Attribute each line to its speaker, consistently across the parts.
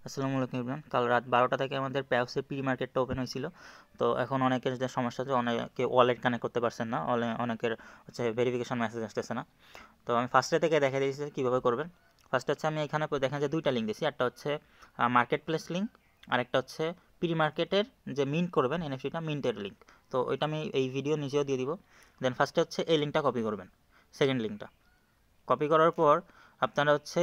Speaker 1: আসসালামু আলাইকুম ইমরান। কাল রাত 12টা থেকে আমাদের প্যাওসের প্রি মার্কেটটা ওপেন হয়েছিল। তো এখন অনেকের যে সমস্যা যে অনেকে ওয়ালেট কানেক্ট করতে পারছেন না, অনেকের হচ্ছে ভেরিফিকেশন মেসেজ আসতেছে না। তো আমি ফার্স্টে থেকে দেখা দিয়েছি কীভাবে করবেন। ফার্স্টে হচ্ছে আমি এখানে দেখেন যে দুইটা লিঙ্ক দিয়েছি, একটা হচ্ছে মার্কেট প্লেস লিঙ্ক, আর একটা হচ্ছে প্রি মার্কেটের যে মিন্ট করবেন এনএফটিটা মিন্টের লিঙ্ক। তো ওইটা আমি এই ভিডিও নিচেও দিয়ে দিব। দেন ফার্স্টে হচ্ছে এই লিঙ্কটা কপি করবেন, সেকেন্ড লিঙ্কটা কপি করার পর আপনারা হচ্ছে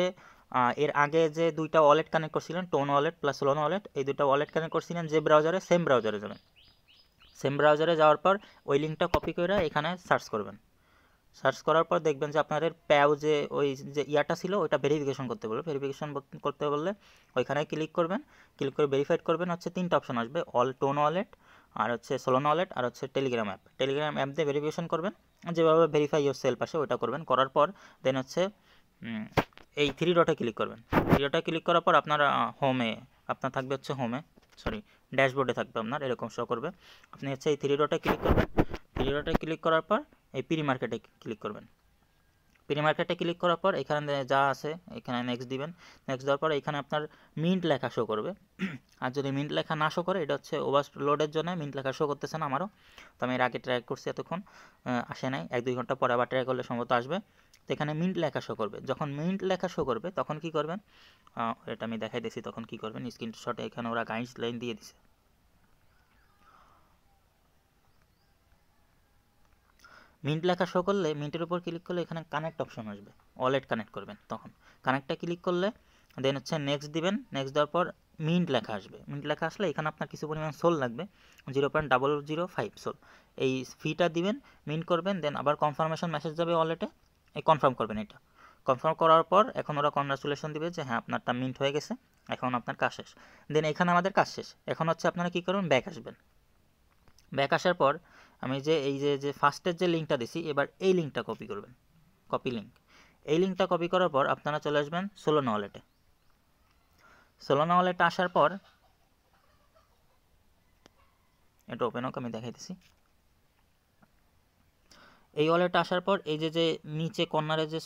Speaker 1: এর আগে যে দুইটা ওয়ালেট কানেক্ট করছিলেন, টোন ওয়ালেট প্লাস সোলোনা ওয়ালেট, এই দুটো ওয়ালেট কানেক্ট করছিলেন যে ব্রাউজারে, সেম ব্রাউজারে যাবেন। সেম ব্রাউজারে যাওয়ার পর ওই লিঙ্কটা কপি করে এখানে সার্চ করবেন। সার্চ করার পর দেখবেন যে আপনাদের প্যাও যে ওই যে ইয়াটা ছিল ওইটা ভেরিফিকেশন করতে বলবে। ভেরিফিকেশন করতে বললে ওইখানে ক্লিক করবেন। ক্লিক করে ভেরিফাইড করবেন, হচ্ছে তিনটা অপশন আসবে, অল টোন ওয়ালেট, আর হচ্ছে সোলোনা ওয়ালেট, আর হচ্ছে টেলিগ্রাম অ্যাপ। টেলিগ্রাম অ্যাপ দিয়ে ভেরিফিকেশন করবেন, যেভাবে ভেরিফাই ইউর সেলফ আসে ওইটা করবেন। করার পর দেন হচ্ছে এই থ্রি ডটে ক্লিক করবেন। থ্রি ডটে ক্লিক করার পর আপনার হোমে আপনার থাকবে হচ্ছে ড্যাশবোর্ডে থাকবে আপনার এরকম শো করবে। আপনি হচ্ছে এই থ্রি ডটে ক্লিক করবেন। থ্রি ডটে ক্লিক করার পর এই প্রি মার্কেটে ক্লিক করবেন। প্রি মার্কেটে ক্লিক করার পর এখানে যা আছে এখানে নেক্সট দিবেন। নেক্সট দেওয়ার পর এখানে আপনার মিন্ট লেখা শো করবে। আর যদি মিন্ট লেখা না শো করে, এটা হচ্ছে ওভারলোডের জন্য মিন্ট লেখা শো করতেছে না আমারও। তো আমি এর আগে ট্রাই করছি, এতক্ষণ আসে নাই, 1-2 ঘন্টা পরে আবার ট্রাই করলে সম্ভবত আসবে। তো এখানে মিন্ট লেখা শো করবে। যখন মিন্ট লেখা শো করবে তখন কি করবেন, এটা আমি দেখাই দিয়েছি তখন কি করবেন। স্ক্রিনশটে এখানে ওরা গাইডলাইন দিয়ে দিছে। মিন্ট লেখা শো করলে মিন্টের উপর ক্লিক করলে এখানে কানেক্ট অপশন আসবে, ওয়ালেট কানেক্ট করবেন। তখন কানেক্টটা ক্লিক করলে দেন হচ্ছে নেক্সট দিবেন। নেক্সট দেওয়ার পর মিন্ট লেখা আসবে। মিন্ট লেখা আসলে এখানে আপনার কিছু পরিমাণ সোল লাগবে, 0.005 সোল। এই ফিটা দিবেন, মিন্ট করবেন, দেন আবার কনফার্মেশন মেসেজ যাবে ওয়ালেটে, এই কনফার্ম করবেন। এটা কনফার্ম করার পর এখন ওরা কনগ্রাচুলেশন দিবে যে হ্যাঁ আপনারটা মিন্ট হয়ে গেছে, এখন আপনার কাজ শেষ। দেন এখানে আমাদের কাজ শেষ। এখন হচ্ছে আপনারা কী করবেন, ব্যাক আসবেন। ব্যাক আসার পর আমি যে এই যে ফার্স্টের যে লিঙ্কটা দিছি, এবার এই লিঙ্কটা কপি করবেন, কপি লিঙ্ক। এই লিঙ্কটা কপি করার পর আপনারা চলে আসবেন সোলোনা ওয়ালেটে। সোলোনা ওয়ালেটে আসার পর এটা ওপেন হোক, আমি দেখাইতেছি। এই ওয়ালেটে আসার পর এই যে নিচে কর্নারে যে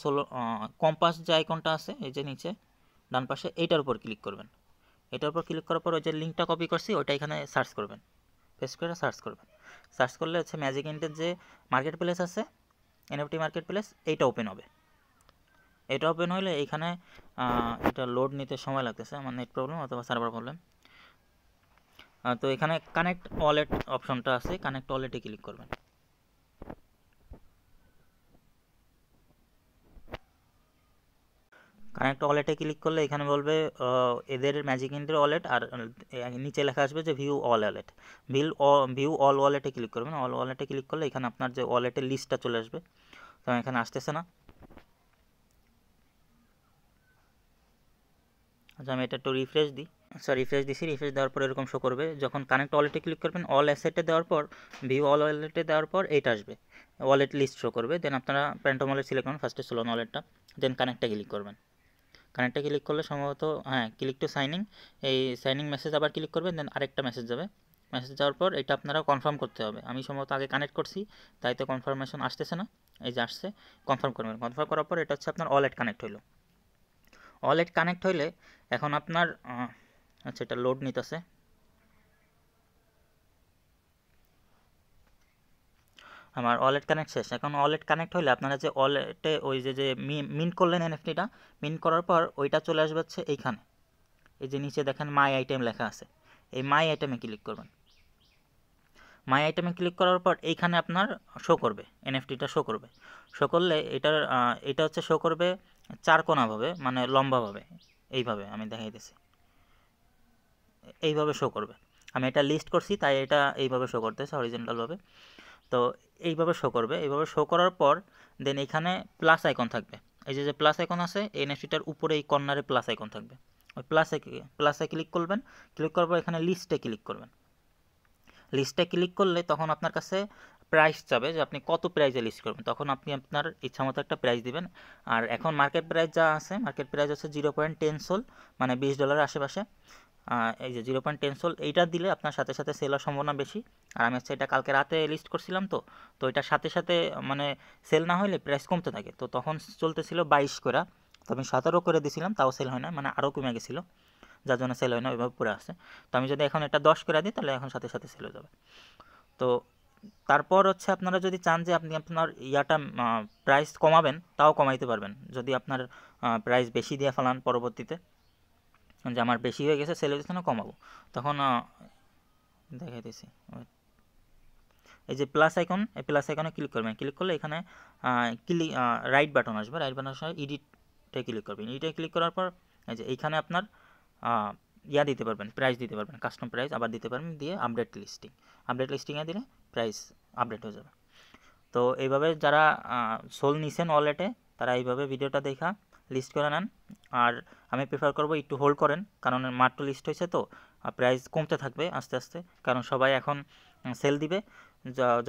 Speaker 1: কম্পাস যে আইকনটা আছে, এই যে নিচে ডান পাশে, এইটার উপর ক্লিক করবেন। এটার উপর ক্লিক করার পর ওই যে লিঙ্কটা কপি করছি ওইটা এখানে সার্চ করবেন, পেস্ট করে সার্চ করবেন। সার্চ করলে হচ্ছে ম্যাজিক ইন্টের যে মার্কেট প্লেস আছে, এনএফটি মার্কেট প্লেস, এইটা ওপেন হবে। এটা ওপেন হলে এইখানে এটা লোড নিতে সময় লাগতেছে, আমার নেট প্রবলেম অথবা সার্ভার প্রবলেম। তো এখানে কানেক্ট ওয়ালেট অপশনটা আছে, কানেক্ট ওয়ালেটে ক্লিক করবেন। কানেক্ট ওয়ালেটে ক্লিক করলে এখানে বলবে এদের ম্যাজিক ইন্টের ওয়ালেট, আর নিচে লেখা আসবে যে view all wallet. View all ওয়ালেটে ক্লিক করবেন। অল ওয়ালেটে ক্লিক করলে এখানে আপনার যে ওয়ালেটের লিস্টটা চলে আসবে। তো এখানে আসতেছে না, আচ্ছা আমি এটা একটু রিফ্রেশ দিই। আচ্ছা রিফ্রেশ দিছি, রিফ্রেশ দেওয়ার পর এরকম শো করবে। যখন কানেক্ট ওয়ালেটে ক্লিক করবেন, অল অ্যাসেটে দেওয়ার পর ভিউ অল ওয়ালেটে দেওয়ার পর এইটা আসবে, ওয়ালেট লিস্ট শো করবে। দেন আপনারা প্যান্টম ওয়ালেট সিলেক্ট করবেন, ফার্স্টে সোলোনা ওয়ালেটটা, দেন কানেক্টে ক্লিক করবেন। কানেক্টে ক্লিক করলে সম্ভবত ক্লিক টু সাইনিং, এই সাইনিং মেসেজ আবার ক্লিক করবেন, দেন আরেকটা মেসেজ যাবে। মেসেজ যাওয়ার পর এটা আপনারা কনফার্ম করতে হবে। আমি সম্ভবত আগে কানেক্ট করছি তাই তো কনফার্মেশন আসতেছে না, এই যে আসছে, কনফার্ম করবেন। কনফার্ম করার পর এটা হচ্ছে আপনার ওয়ালেট কানেক্ট হইলো। ওয়ালেট কানেক্ট হইলে এখন আপনার আচ্ছা এটা লোড নিতেছে। আমার ওয়ালেট কানেক্ট শেষ। এখন ওয়ালেট কানেক্ট হলে আপনারা যে ওয়ালেটে ওই যে মিন্ট করলেন এনএফটিটা, মিন্ট করার পর ওইটা চলে আসবে হচ্ছে এইখানে, এই যে নিচে দেখেন মাই আইটেম লেখা আছে, এই মাই আইটেমে ক্লিক করবেন। মাই আইটেমে ক্লিক করার পর এইখানে আপনার শো করবে, এনএফটিটা শো করবে। শো করলে এটা হচ্ছে শো করবে চারকোনাভাবে, মানে লম্বাভাবে, এইভাবে আমি দেখাইতেছি, এইভাবে শো করবে। আমি এটা লিস্ট করছি তাই এটা এইভাবে শো করতেছে হরিজন্টালভাবে। তো এইভাবে শো করবে। এইভাবে শো করার পর দেন এখানে প্লাস আইকন থাকবে, এই যে প্লাস আইকন আছে এনএফটিটার উপরে এই কর্নারে প্লাস আইকন থাকবে, ওই প্লাসে ক্লিক করবেন। ক্লিক করার পর এখানে লিস্টে ক্লিক করবেন। লিস্টে ক্লিক করলে তখন আপনার কাছে প্রাইস চাবে যে আপনি কত প্রাইসে লিস্ট করবেন, তখন আপনি আপনার ইচ্ছামতো একটা প্রাইস দিবেন। আর এখন মার্কেট প্রাইস যা আছে, মার্কেট প্রাইস হচ্ছে 0.10 সোল, মানে $20 আশেপাশে। এই যে 0.10 সোল, এইটা দিলে আপনার সাথে সাথে সেল হওয়ার সম্ভাবনা বেশি। আর আমি হচ্ছে এটা কালকে রাতে লিস্ট করছিলাম, তো এটার সাথে সাথে মানে সেল না হলে প্রাইস কমতে থাকে। তো তখন চলতেছিল 22 করে, তো আমি 17 করে দিয়েছিলাম, তাও সেল হয় না, মানে আরও কমে গেছিলো। যার জন্য সেল হয় না, ওইভাবে পড়ে আছে। তো আমি যদি এখন এটা 10 করে দিই তাহলে এখন সাথে সাথে সেল হয়ে যাবে। তো তারপর হচ্ছে আপনারা যদি চান যে আপনি আপনার প্রাইস কমাবেন, তাও কমাইতে পারবেন। যদি আপনার প্রাইস বেশি দিয়ে ফেলান পরবর্তীতে, যে আমার বেশি হয়ে গেছে, সেল হয়ে গেছে না, কমাবো, তখন দেখাইতেছি। এই যে প্লাস আইকন, এই প্লাস আইকনে ক্লিক করবেন। ক্লিক করলে এখানে রাইট বাটন আসবে। রাইট বাটন আসলে এডিটে ক্লিক করবেন। এডিটে ক্লিক করার পর এই যে এইখানে আপনার দিতে পারবেন, প্রাইস দিতে পারবেন, কাস্টম প্রাইস আবার দিতে পারবেন, দিয়ে আপডেট লিস্টিংয়ে দিলে প্রাইস আপডেট হয়ে যাবে। তো এইভাবে যারা সোল নিছেন ওয়ালেটে, তারা এইভাবে ভিডিওটা দেখা লিস্ট করে নেন। আর আমি প্রেফার করব একটু হোল্ড করেন, কারণ মাত্র লিস্ট হয়েছে তো প্রাইস কমতে থাকবে আস্তে আস্তে, কারণ সবাই এখন সেল দিবে।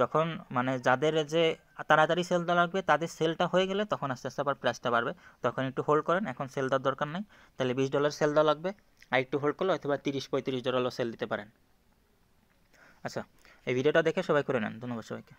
Speaker 1: যখন মানে যাদের যে তাড়াতাড়ি সেল দেওয়া লাগবে, তাদের সেলটা হয়ে গেলে তখন আস্তে আস্তে আবার প্রাইসটা বাড়বে। তখন একটু হোল্ড করেন, এখন সেল দেওয়ার দরকার নেই। তাহলে $20 সেল দেওয়া লাগবে, আর একটু হোল্ড করলে হয়তো বা $30-35 সেল দিতে পারেন। আচ্ছা, এই ভিডিওটা দেখে সবাই করে নেন। ধন্যবাদ সবাইকে।